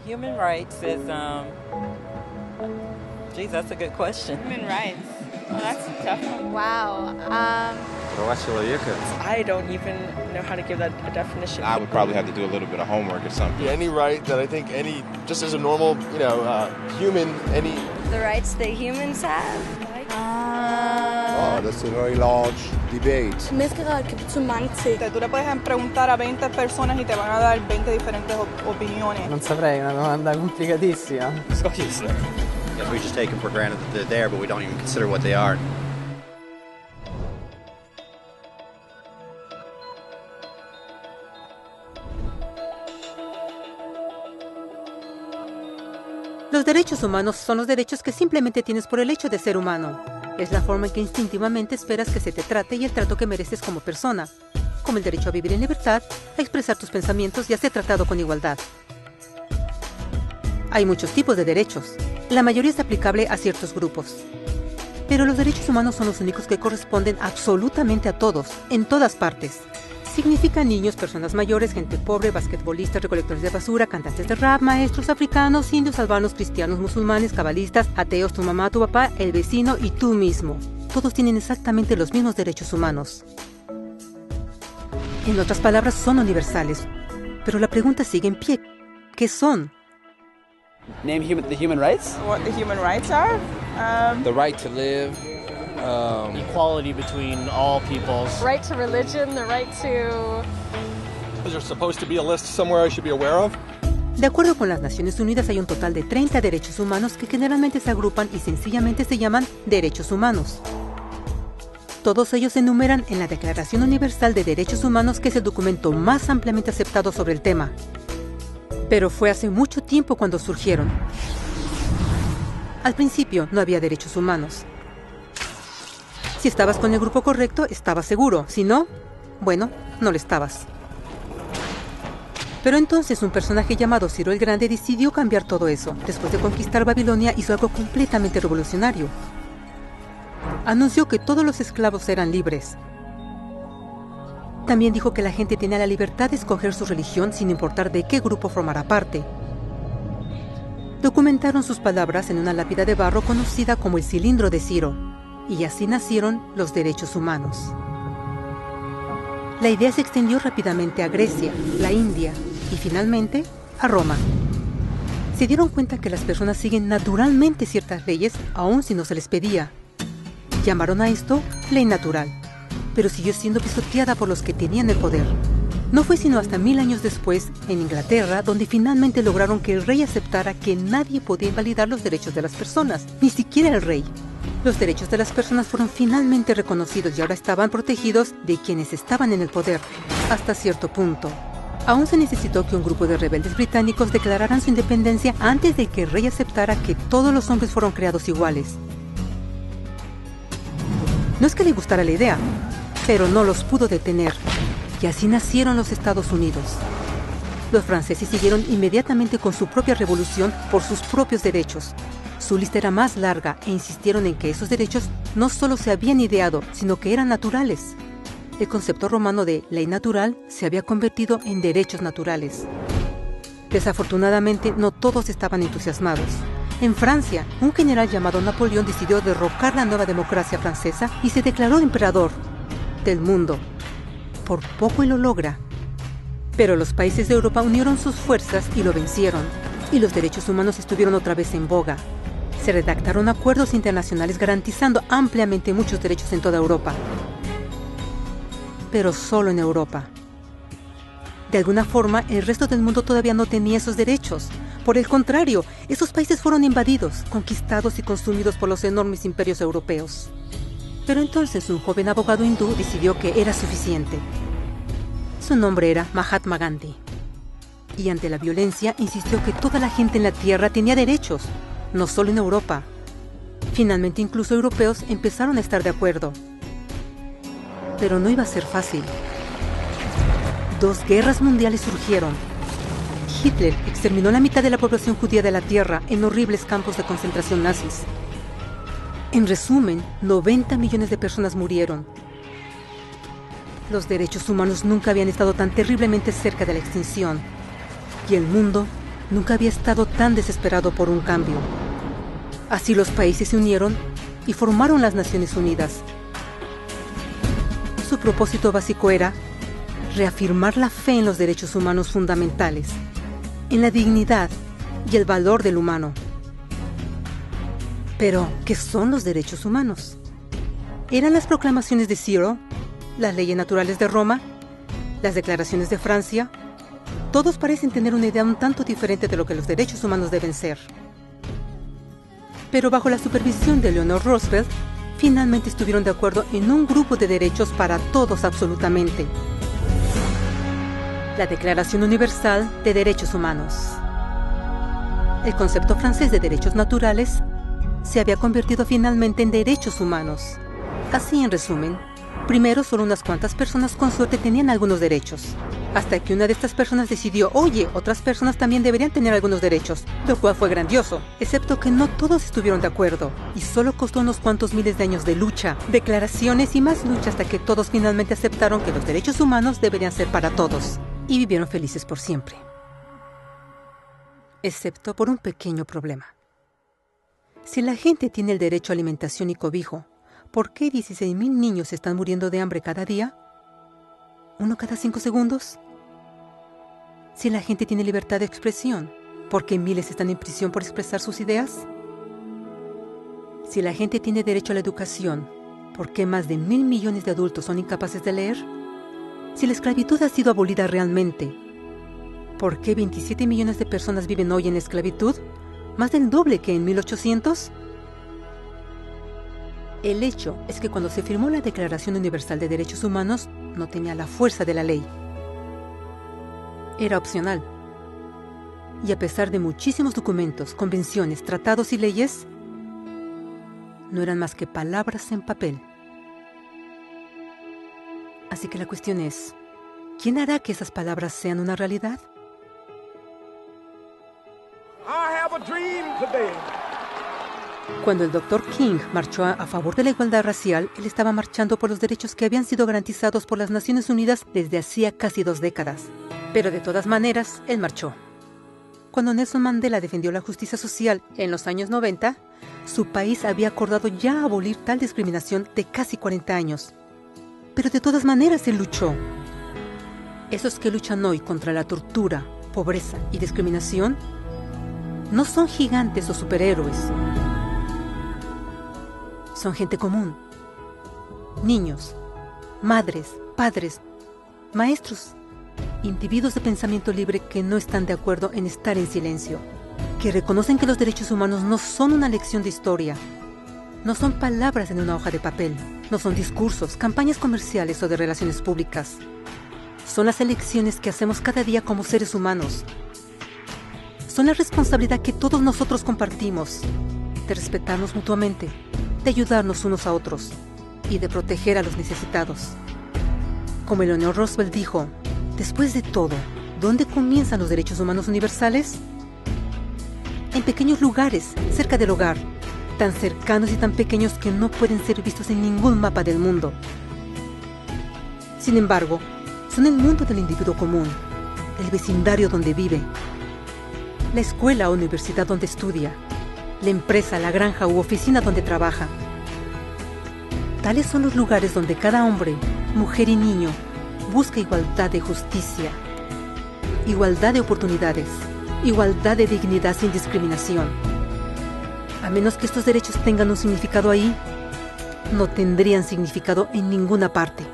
Human rights is, geez, that's a good question. Human rights. Well, that's a tough one. Wow. I don't even know how to give that a definition. I would probably have to do a little bit of homework or something. Any right that I think just as a normal, human, The rights that humans have? Oh, that's a very large debate. Menneskerettigheder kan betyde mange ting. Tú le puedes preguntar a 20 personas y te van a dar 20 diferentes opiniones. Non saprei, una domanda complicatissima. Guess we just take them for granted that they're there, but we don't even consider what they are. Los derechos humanos son los derechos que simplemente tienes por el hecho de ser humano. Es la forma en que instintivamente esperas que se te trate y el trato que mereces como persona, como el derecho a vivir en libertad, a expresar tus pensamientos y a ser tratado con igualdad. Hay muchos tipos de derechos. La mayoría es aplicable a ciertos grupos. Pero los derechos humanos son los únicos que corresponden absolutamente a todos, en todas partes. Significan niños, personas mayores, gente pobre, basquetbolistas, recolectores de basura, cantantes de rap, maestros africanos, indios, albanos, cristianos, musulmanes, cabalistas, ateos, tu mamá, tu papá, el vecino y tú mismo. Todos tienen exactamente los mismos derechos humanos. En otras palabras, son universales. Pero la pregunta sigue en pie. ¿Qué son? Name the human rights? What the human rights are? the right to live, equality between all peoples. Right to religion, the right to... Is there supposed to be a list somewhere I should be aware of? De acuerdo con las Naciones Unidas, hay un total de 30 derechos humanos que generalmente se agrupan y sencillamente se llaman derechos humanos. Todos ellos se enumeran en la Declaración Universal de Derechos Humanos, que es el documento más ampliamente aceptado sobre el tema. Pero fue hace mucho tiempo cuando surgieron. Al principio no había derechos humanos. Si estabas con el grupo correcto, estabas seguro. Si no, bueno, no lo estabas. Pero entonces un personaje llamado Ciro el Grande decidió cambiar todo eso. Después de conquistar Babilonia, hizo algo completamente revolucionario. Anunció que todos los esclavos eran libres. También dijo que la gente tenía la libertad de escoger su religión sin importar de qué grupo formara parte. Documentaron sus palabras en una lápida de barro conocida como el Cilindro de Ciro, y así nacieron los derechos humanos. La idea se extendió rápidamente a Grecia, la India y finalmente a Roma. Se dieron cuenta que las personas siguen naturalmente ciertas leyes aun si no se les pedía. Llamaron a esto ley natural, pero siguió siendo pisoteada por los que tenían el poder. No fue sino hasta 1000 años después, en Inglaterra, donde finalmente lograron que el rey aceptara que nadie podía invalidar los derechos de las personas, ni siquiera el rey. Los derechos de las personas fueron finalmente reconocidos y ahora estaban protegidos de quienes estaban en el poder, hasta cierto punto. Aún se necesitó que un grupo de rebeldes británicos declararan su independencia antes de que el rey aceptara que todos los hombres fueron creados iguales. No es que le gustara la idea, pero no los pudo detener. Y así nacieron los Estados Unidos. Los franceses siguieron inmediatamente con su propia revolución por sus propios derechos. Su lista era más larga e insistieron en que esos derechos no solo se habían ideado, sino que eran naturales. El concepto romano de ley natural se había convertido en derechos naturales. Desafortunadamente, no todos estaban entusiasmados. En Francia, un general llamado Napoleón decidió derrocar la nueva democracia francesa y se declaró emperador del mundo. Por poco y lo logra. Pero los países de Europa unieron sus fuerzas y lo vencieron. Y los derechos humanos estuvieron otra vez en boga. Se redactaron acuerdos internacionales garantizando ampliamente muchos derechos en toda Europa. Pero solo en Europa. De alguna forma, el resto del mundo todavía no tenía esos derechos. Por el contrario, esos países fueron invadidos, conquistados y consumidos por los enormes imperios europeos. Pero entonces un joven abogado hindú decidió que era suficiente. Su nombre era Mahatma Gandhi. Y ante la violencia insistió que toda la gente en la tierra tenía derechos, no solo en Europa. Finalmente incluso europeos empezaron a estar de acuerdo. Pero no iba a ser fácil. 2 guerras mundiales surgieron. Hitler exterminó la mitad de la población judía de la tierra en horribles campos de concentración nazis. En resumen, 90 millones de personas murieron. Los derechos humanos nunca habían estado tan terriblemente cerca de la extinción. Y el mundo nunca había estado tan desesperado por un cambio. Así los países se unieron y formaron las Naciones Unidas. Su propósito básico era reafirmar la fe en los derechos humanos fundamentales, en la dignidad y el valor del humano. Pero, ¿qué son los derechos humanos? ¿Eran las proclamaciones de Ciro, las leyes naturales de Roma, las declaraciones de Francia? Todos parecen tener una idea un tanto diferente de lo que los derechos humanos deben ser. Pero bajo la supervisión de Eleanor Roosevelt, finalmente estuvieron de acuerdo en un grupo de derechos para todos absolutamente. La Declaración Universal de Derechos Humanos. El concepto francés de derechos naturales se había convertido finalmente en derechos humanos. Así, en resumen, primero solo unas cuantas personas con suerte tenían algunos derechos, hasta que una de estas personas decidió, oye, otras personas también deberían tener algunos derechos, lo cual fue grandioso, excepto que no todos estuvieron de acuerdo, y solo costó unos cuantos miles de años de lucha, declaraciones y más lucha hasta que todos finalmente aceptaron que los derechos humanos deberían ser para todos, y vivieron felices por siempre. Excepto por un pequeño problema. Si la gente tiene el derecho a alimentación y cobijo, ¿por qué 16,000 niños están muriendo de hambre cada día? ¿Uno cada 5 segundos? Si la gente tiene libertad de expresión, ¿por qué miles están en prisión por expresar sus ideas? Si la gente tiene derecho a la educación, ¿por qué más de 1,000 millones de adultos son incapaces de leer? Si la esclavitud ha sido abolida realmente, ¿por qué 27 millones de personas viven hoy en esclavitud? ¿Más del doble que en 1800? El hecho es que cuando se firmó la Declaración Universal de Derechos Humanos, no tenía la fuerza de la ley. Era opcional. Y a pesar de muchísimos documentos, convenciones, tratados y leyes, no eran más que palabras en papel. Así que la cuestión es, ¿quién hará que esas palabras sean una realidad? Cuando el Dr. King marchó a favor de la igualdad racial, él estaba marchando por los derechos que habían sido garantizados por las Naciones Unidas desde hacía casi 2 décadas. Pero de todas maneras, él marchó. Cuando Nelson Mandela defendió la justicia social en los años 90, su país había acordado ya abolir tal discriminación de casi 40 años. Pero de todas maneras él luchó. Esos que luchan hoy contra la tortura, pobreza y discriminación no son gigantes o superhéroes. Son gente común. Niños, madres, padres, maestros, individuos de pensamiento libre que no están de acuerdo en estar en silencio, que reconocen que los derechos humanos no son una lección de historia, no son palabras en una hoja de papel, no son discursos, campañas comerciales o de relaciones públicas. Son las elecciones que hacemos cada día como seres humanos. Son la responsabilidad que todos nosotros compartimos, de respetarnos mutuamente, de ayudarnos unos a otros y de proteger a los necesitados. Como Eleanor Roosevelt dijo, después de todo, ¿dónde comienzan los derechos humanos universales? En pequeños lugares, cerca del hogar, tan cercanos y tan pequeños que no pueden ser vistos en ningún mapa del mundo. Sin embargo, son el mundo del individuo común, el vecindario donde vive, la escuela o universidad donde estudia, la empresa, la granja u oficina donde trabaja. Tales son los lugares donde cada hombre, mujer y niño busca igualdad de justicia, igualdad de oportunidades, igualdad de dignidad sin discriminación. A menos que estos derechos tengan un significado ahí, no tendrían significado en ninguna parte.